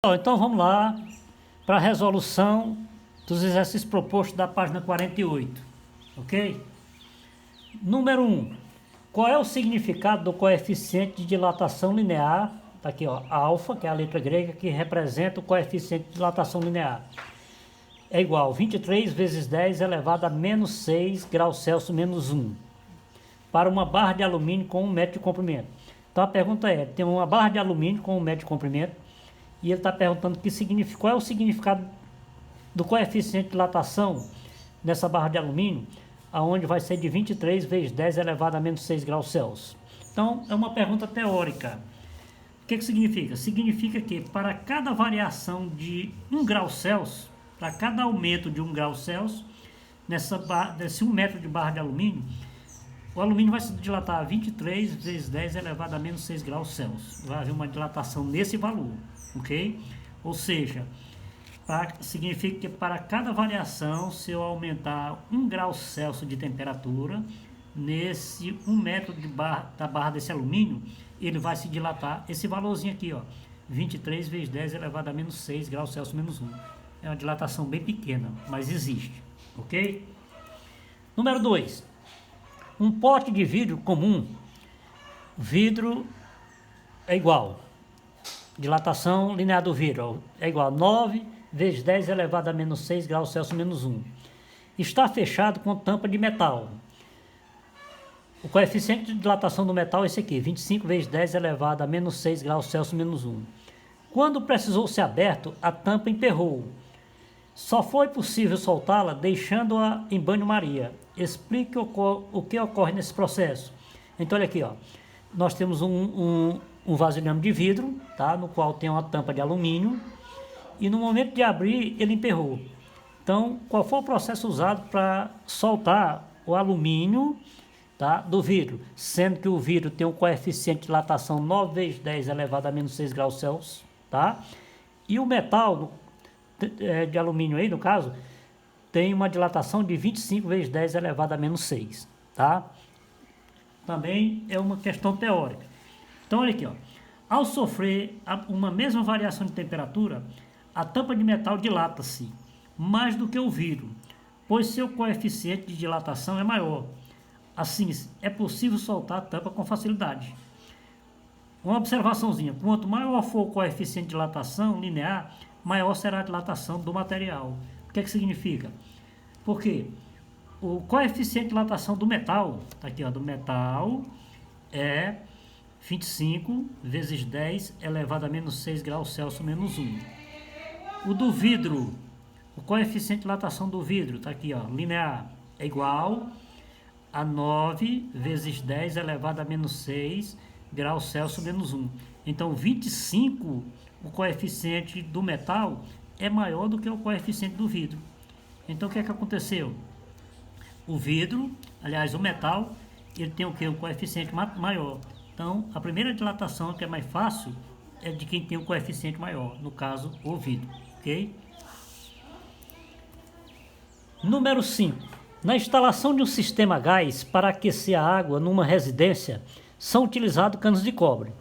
Então vamos lá para a resolução dos exercícios propostos da página 48, ok? Número 1. Qual é o significado do coeficiente de dilatação linear? Está aqui, ó, alfa, que é a letra grega, que representa o coeficiente de dilatação linear. É igual a 23 vezes 10 elevado a menos 6 graus Celsius menos 1, para uma barra de alumínio com 1 metro de comprimento. Então a pergunta é, tem uma barra de alumínio com 1 metro de comprimento, e ele está perguntando qual é o significado do coeficiente de dilatação nessa barra de alumínio, aonde vai ser de 23 vezes 10 elevado a menos 6 graus Celsius. Então, é uma pergunta teórica. O que significa? Significa que para cada variação de 1 grau Celsius, para cada aumento de 1 grau Celsius, nesse 1 metro de barra de alumínio, o alumínio vai se dilatar a 23 vezes 10 elevado a menos 6 graus Celsius. Vai haver uma dilatação nesse valor, ok? Ou seja, significa que para cada variação, se eu aumentar 1 grau Celsius de temperatura, nesse 1 metro da barra desse alumínio, ele vai se dilatar esse valorzinho aqui, ó, 23 vezes 10 elevado a menos 6 graus Celsius menos 1. É uma dilatação bem pequena, mas existe, ok? Número 2. Um pote de vidro comum, vidro é igual, dilatação linear do vidro é igual a 9 vezes 10 elevado a menos 6 graus Celsius menos 1. Está fechado com tampa de metal. O coeficiente de dilatação do metal é esse aqui, 25 vezes 10 elevado a menos 6 graus Celsius menos 1. Quando precisou ser aberto, a tampa emperrou. Só foi possível soltá-la deixando-a em banho-maria. Explique o que ocorre nesse processo. Então, olha aqui, ó. Nós temos um vasilhame de vidro, tá? No qual tem uma tampa de alumínio. E no momento de abrir, ele emperrou. Então, qual foi o processo usado para soltar o alumínio, tá, do vidro? Sendo que o vidro tem um coeficiente de dilatação 9 vezes 10 elevado a menos 6 graus Celsius, tá? E o metal de alumínio aí, no caso, tem uma dilatação de 25 vezes 10 elevado a menos 6, tá? Também é uma questão teórica. Então, olha aqui, ó. Ao sofrer uma mesma variação de temperatura, a tampa de metal dilata-se mais do que o vidro, pois seu coeficiente de dilatação é maior. Assim, é possível soltar a tampa com facilidade. Uma observaçãozinha, quanto maior for o coeficiente de dilatação linear, maior será a dilatação do material. O que significa? Porque o coeficiente de dilatação do metal, tá aqui, ó, do metal é 25 vezes 10 elevado a menos 6 graus Celsius menos 1. O do vidro, o coeficiente de dilatação do vidro, tá aqui, ó, linear, é igual a 9 vezes 10 elevado a menos 6 graus Celsius menos 1. Então, 25, o coeficiente do metal é maior do que o coeficiente do vidro. Então, o que aconteceu? O vidro, aliás, o metal, ele tem o quê? Um coeficiente maior. Então, a primeira dilatação, que é mais fácil, é de quem tem um coeficiente maior, no caso, o vidro, ok? Número 5. Na instalação de um sistema a gás para aquecer a água numa residência, são utilizados canos de cobre.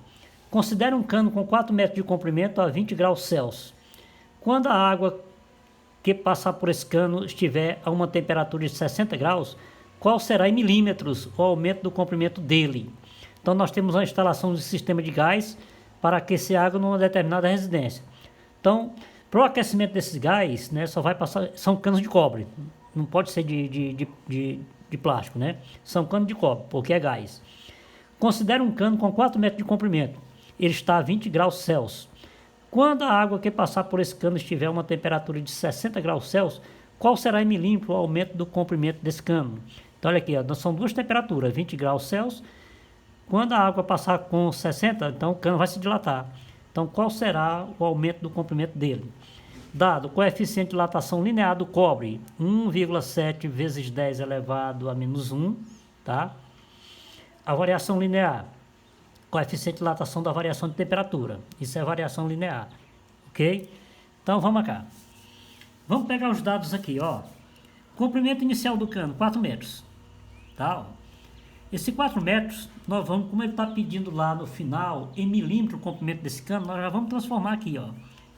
Considere um cano com 4 metros de comprimento a 20 graus Celsius. Quando a água que passar por esse cano estiver a uma temperatura de 60 graus, qual será em milímetros o aumento do comprimento dele? Então nós temos uma instalação de sistema de gás para aquecer a água numa determinada residência. Então, para o aquecimento desses gás, né, só vai passar, são canos de cobre, não pode ser de plástico, né? São canos de cobre, porque é gás. Considere um cano com 4 metros de comprimento. Ele está a 20 graus Celsius. Quando a água que passar por esse cano estiver a uma temperatura de 60 graus Celsius, qual será em milímetro o aumento do comprimento desse cano? Então, olha aqui, ó, são duas temperaturas, 20 graus Celsius. Quando a água passar com 60, então o cano vai se dilatar. Então, qual será o aumento do comprimento dele? Dado o coeficiente de dilatação linear do cobre, 1,7 vezes 10 elevado a menos 1, tá? A variação linear, coeficiente de dilatação da variação de temperatura. Isso é variação linear, ok? Então, vamos cá. Vamos pegar os dados aqui, ó. Comprimento inicial do cano, 4 metros, tá? Esse 4 metros, nós vamos, como ele está pedindo lá no final, em milímetro o comprimento desse cano, nós já vamos transformar aqui, ó.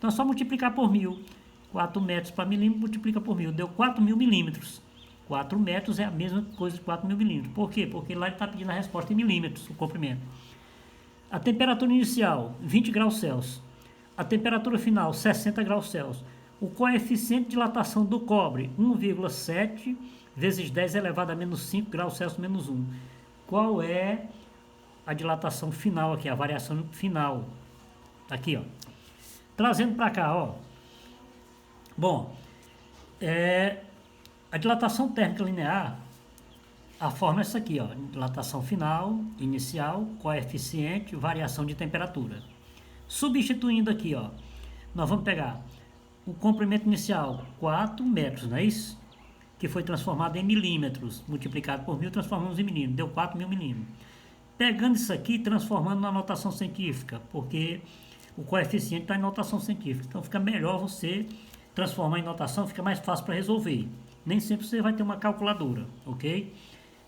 Então é só multiplicar por 1000. 4 metros para milímetro, multiplica por 1000, deu 4.000 milímetros. 4 metros é a mesma coisa de 4.000 milímetros. Por quê? Porque lá ele está pedindo a resposta em milímetros, o comprimento. A temperatura inicial, 20 graus Celsius. A temperatura final, 60 graus Celsius. O coeficiente de dilatação do cobre, 1,7 vezes 10 elevado a menos 5 graus Celsius menos 1. Qual é a dilatação final aqui, a variação final? Aqui, ó. Trazendo para cá, ó. Bom, a dilatação térmica linear, a forma é essa aqui, ó. Dilatação final, inicial, coeficiente, variação de temperatura. Substituindo aqui, ó, nós vamos pegar o comprimento inicial, 4 metros, não é isso? Que foi transformado em milímetros, multiplicado por 1000, transformamos em milímetros, deu 4.000 milímetros. Pegando isso aqui, transformando na notação científica, porque o coeficiente está em notação científica. Então fica melhor você transformar em notação, fica mais fácil para resolver. Nem sempre você vai ter uma calculadora, ok?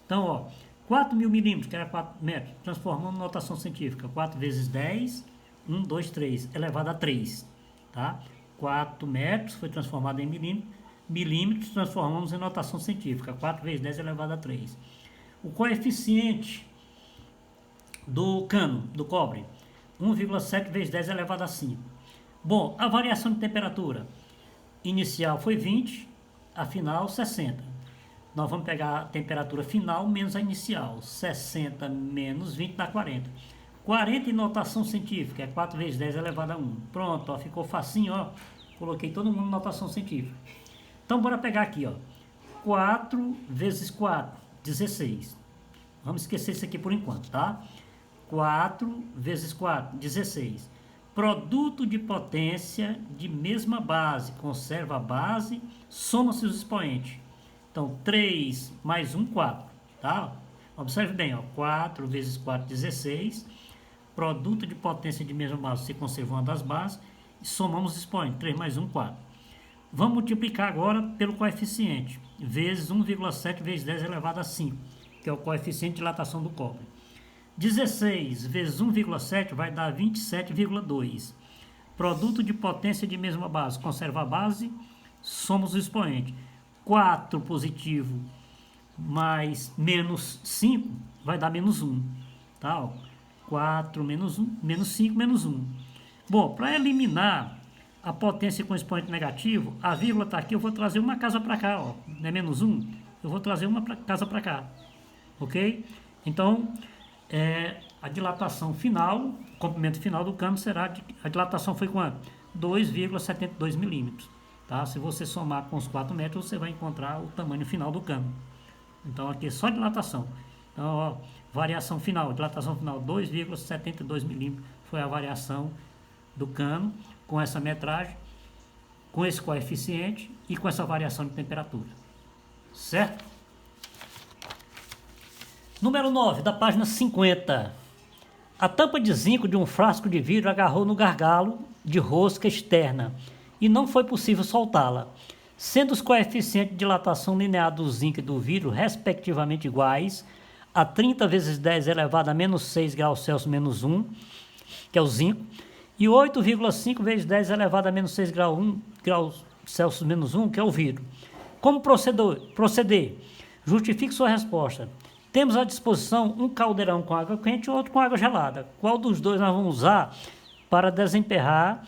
Então, ó, 4.000 milímetros, que era 4 metros, transformando em notação científica. 4 vezes 10, 1, 2, 3, elevado a 3, tá? 4 metros foi transformado em milímetros, transformamos em notação científica. 4 vezes 10 elevado a 3. O coeficiente do cano, do cobre, 1,7 vezes 10 elevado a 5. Bom, a variação de temperatura inicial foi 20, a final 60. Nós vamos pegar a temperatura final menos a inicial. 60 menos 20 dá 40. 40 em notação científica é 4 vezes 10 elevado a 1. Pronto, ó, ficou facinho, ó. Coloquei todo mundo em notação científica. Então, bora pegar aqui, ó. 4 vezes 4, 16. Vamos esquecer isso aqui por enquanto, tá? 4 vezes 4, 16. Produto de potência de mesma base. Conserva a base, soma-se os expoentes. Então, 3 mais 1, 4, tá? Observe bem, ó. 4 vezes 4, 16. Produto de potência de mesma base, se conserva uma das bases. E somamos os expoentes. 3 mais 1, 4. Vamos multiplicar agora pelo coeficiente. Vezes 1,7 vezes 10 elevado a 5, que é o coeficiente de dilatação do cobre. 16 vezes 1,7 vai dar 27,2. Produto de potência de mesma base. Conserva a base, somos o expoente. 4 positivo mais menos 5 vai dar menos 1. Tá? 4 menos 1, menos 5, menos 1. Bom, para eliminar a potência com expoente negativo, a vírgula está aqui, eu vou trazer uma casa para cá. Ó. Não é menos 1? Eu vou trazer uma casa para cá. Ok? Então, a dilatação final, o comprimento final do cano será, a dilatação foi quanto? 2,72 milímetros. Tá? Se você somar com os 4 metros, você vai encontrar o tamanho final do cano. Então aqui é só dilatação. Então, ó, variação final, dilatação final 2,72 milímetros foi a variação do cano com essa metragem, com esse coeficiente e com essa variação de temperatura. Certo? Número 9, da página 50. A tampa de zinco de um frasco de vidro agarrou no gargalo de rosca externa e não foi possível soltá-la. Sendo os coeficientes de dilatação linear do zinco e do vidro respectivamente iguais a 30 vezes 10 elevado a menos 6 graus Celsius menos 1, que é o zinco, e 8,5 vezes 10 elevado a menos 6 graus Celsius menos 1, que é o vidro. Como proceder? Justifique sua resposta. Temos à disposição um caldeirão com água quente e outro com água gelada. Qual dos dois nós vamos usar para desemperrar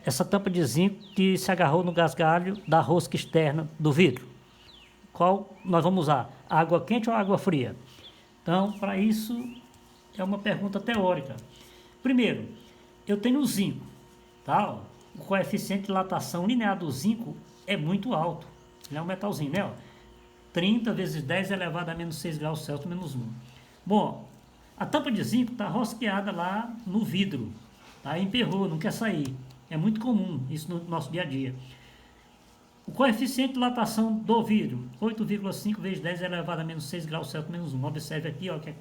essa tampa de zinco que se agarrou no gasgalho da rosca externa do vidro? Qual nós vamos usar? Água quente ou água fria? Então, para isso, é uma pergunta teórica. Primeiro, eu tenho o zinco. Tá? O coeficiente de dilatação linear do zinco é muito alto. Ele é um metalzinho, né? Ó. 30 vezes 10 elevado a menos 6 graus Celsius menos 1. Bom, a tampa de zinco está rosqueada lá no vidro. Tá? Emperrou, não quer sair. É muito comum isso no nosso dia a dia. O coeficiente de dilatação do vidro, 8,5 vezes 10 elevado a menos 6 graus Celsius menos 1. Observe aqui, ó, que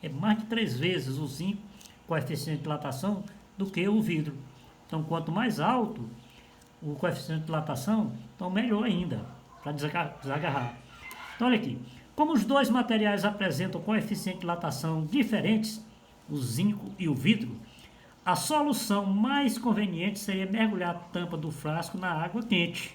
é mais de 3 vezes o zinco, coeficiente de dilatação, do que o vidro. Então, quanto mais alto o coeficiente de dilatação, então melhor ainda, para desagarrar. Então, olha aqui. Como os dois materiais apresentam coeficiente de dilatação diferentes, o zinco e o vidro, A solução mais conveniente seria mergulhar a tampa do frasco na água quente.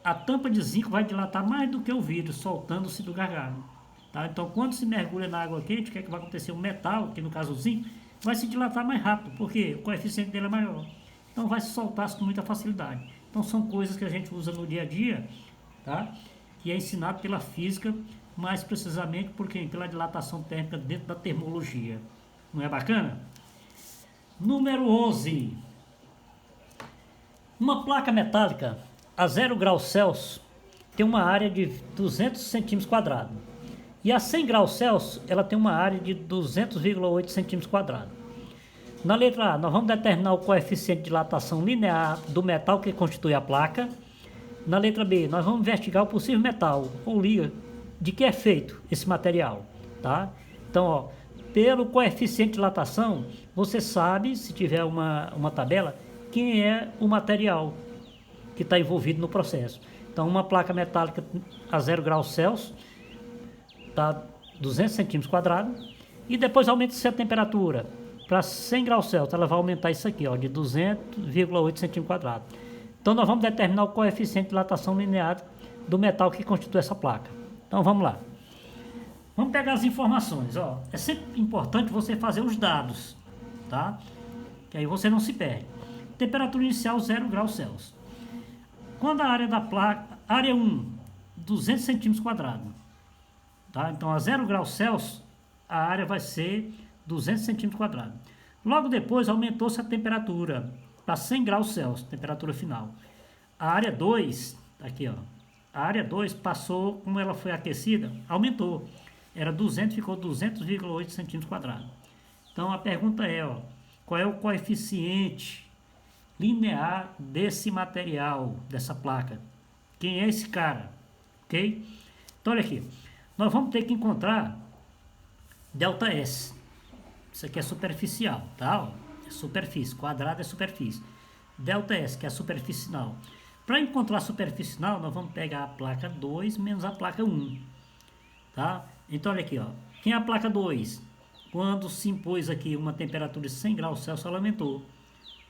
A tampa de zinco vai dilatar mais do que o vidro, soltando-se do gargalo. Tá? Então, quando se mergulha na água quente, o que é que vai acontecer? O metal, que no caso o zinco, vai se dilatar mais rápido, porque o coeficiente dele é maior. Então, vai se soltar com muita facilidade. Então, são coisas que a gente usa no dia a dia, tá? Que é ensinado pela física, mais precisamente pela dilatação térmica dentro da termologia. Não é bacana? Número 11. Uma placa metálica a 0 graus Celsius tem uma área de 200 centímetros quadrados. E a 100 graus Celsius ela tem uma área de 200,8 centímetros quadrados. Na letra A, nós vamos determinar o coeficiente de dilatação linear do metal que constitui a placa. Na letra B, nós vamos investigar o possível metal ou liga de que é feito esse material. Tá? Então, ó, pelo coeficiente de dilatação, você sabe, se tiver uma tabela, quem é o material que está envolvido no processo. Então, uma placa metálica a 0 graus Celsius está 200 centímetros quadrados e depois aumenta-se a temperatura para 100 graus Celsius, ela vai aumentar isso aqui, ó, de 200,8 centímetros quadrados. Então, nós vamos determinar o coeficiente de dilatação linear do metal que constitui essa placa. Então, vamos lá. Vamos pegar as informações, ó. É sempre importante você fazer os dados, tá? Que aí você não se perde. Temperatura inicial 0 graus Celsius. Quando a área da placa, área 1, 200 centímetros quadrados, tá? Então, a 0 graus Celsius, a área vai ser 200 centímetros quadrados. Logo depois, aumentou-se a temperatura para 100 graus Celsius, temperatura final. A área 2, aqui, ó. A área 2 passou, como ela foi aquecida, aumentou. Era 200, ficou 200,8 centímetros quadrados. Então, a pergunta é, ó, qual é o coeficiente linear desse material, dessa placa? Quem é esse cara? Ok? Então, olha aqui. Nós vamos ter que encontrar ΔS. Isso aqui é superficial, tá? É superfície. Quadrado é superfície. ΔS, que é a superfície final. Para encontrar a superfície final, nós vamos pegar a placa 2 menos a placa 1. Tá? Então, olha aqui, ó. Quem é a placa 2? Quando se impôs aqui uma temperatura de 100 graus Celsius, ela aumentou.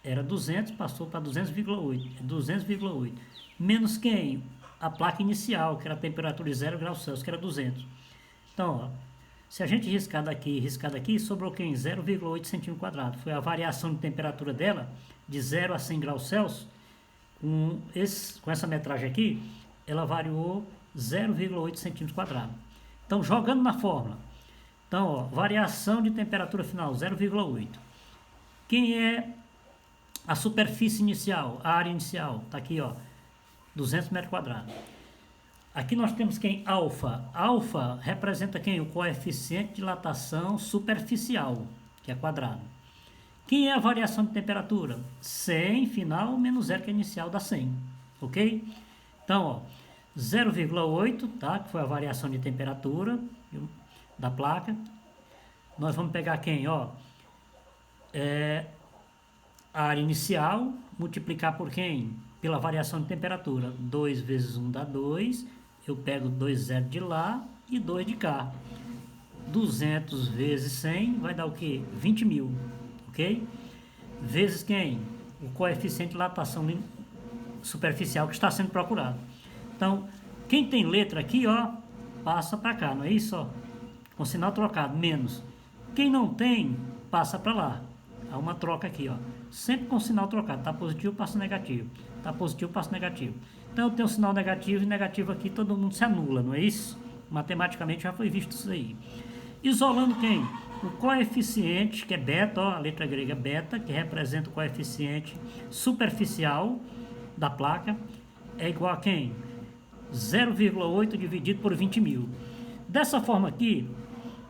Era 200, passou para 200,8. 200,8. Menos quem? A placa inicial, que era a temperatura de 0 graus Celsius, que era 200. Então, ó, se a gente riscar daqui, sobrou quem? 0,8 centímetros quadrados. Foi a variação de temperatura dela, de 0 a 100 graus Celsius. Com essa metragem aqui, ela variou 0,8 centímetros quadrados. Então, jogando na fórmula. Então, ó, variação de temperatura final, 0,8. Quem é a superfície inicial, a área inicial? Está aqui, ó, 200 metros quadrados. Aqui nós temos quem? Alfa. Alfa representa quem? O coeficiente de dilatação superficial, que é quadrado. Quem é a variação de temperatura? 100 final menos 0, que é inicial, dá 100. Ok? Então, ó, 0,8, tá? Que foi a variação de temperatura da placa. Nós vamos pegar quem? Ó, a área inicial, multiplicar por quem? Pela variação de temperatura. 2 vezes 1 dá 2. Eu pego 2 zero de lá e 2 de cá. 200 vezes 100 vai dar o quê? 20 mil. Ok? Vezes quem? O coeficiente de dilatação superficial que está sendo procurado. Então, quem tem letra aqui, ó, passa para cá, não é isso? Ó? Com sinal trocado, menos. Quem não tem, passa para lá. Há uma troca aqui, ó. Sempre com sinal trocado. Tá positivo, passa negativo. Tá positivo, passa negativo. Então, eu tenho um sinal negativo e negativo aqui, todo mundo se anula, não é isso? Matematicamente já foi visto isso aí. Isolando quem? O coeficiente, que é beta, ó, a letra grega beta, que representa o coeficiente superficial da placa, é igual a quem? 0,8 dividido por 20 mil. Dessa forma aqui,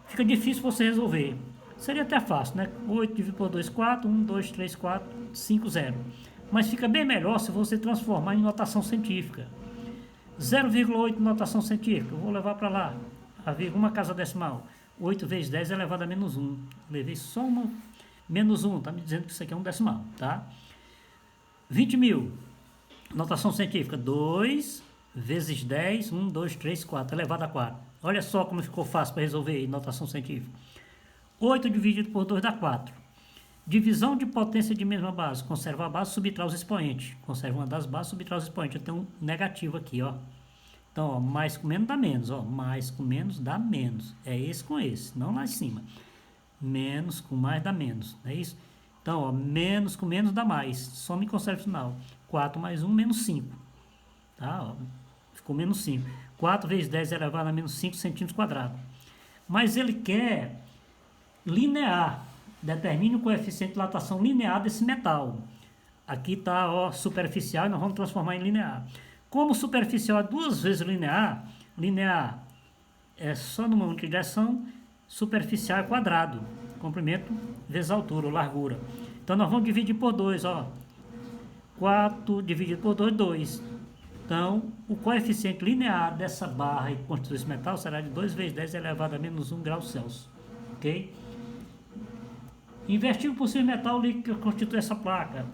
fica difícil você resolver. Seria até fácil, né? 8 dividido por 2, 4. 1, 2, 3, 4, 5, 0. Mas fica bem melhor se você transformar em notação científica. 0,8 notação científica. Eu vou levar para lá. A vírgula, uma casa decimal. 8 vezes 10 é elevado a menos 1. Levei só uma. Menos 1. Está me dizendo que isso aqui é um decimal, tá? 20 mil. Notação científica. 2 vezes 10. 1, 2, 3, 4. Elevado a 4. Olha só como ficou fácil para resolver aí, notação científica. 8 dividido por 2 dá 4. Divisão de potência de mesma base. Conserva a base, subtrai os expoentes. Conserva uma das bases, subtrai os expoentes. Eu tenho um negativo aqui, ó. Então, ó, mais com menos dá menos, ó. Mais com menos dá menos. É esse com esse, não lá em cima. Menos com mais dá menos, não é isso? Então, ó, menos com menos dá mais. Soma e conserva o final. 4 mais 1, menos 5. Tá, ó. Ficou menos 5. 4 vezes 10 elevado a menos 5 centímetros quadrados. Mas ele quer linear. Determine o coeficiente de dilatação linear desse metal. Aqui está, ó, superficial e nós vamos transformar em linear. Como superficial é 2 vezes linear, linear é só numa única direção, superficial é quadrado. Comprimento vezes altura ou largura. Então nós vamos dividir por 2, ó. 4 dividido por 2, 2. Então, o coeficiente linear dessa barra que constitui esse metal será de 2 vezes 10 elevado a menos 1 grau Celsius. Ok? Investir o possível metal líquido que constitui essa placa.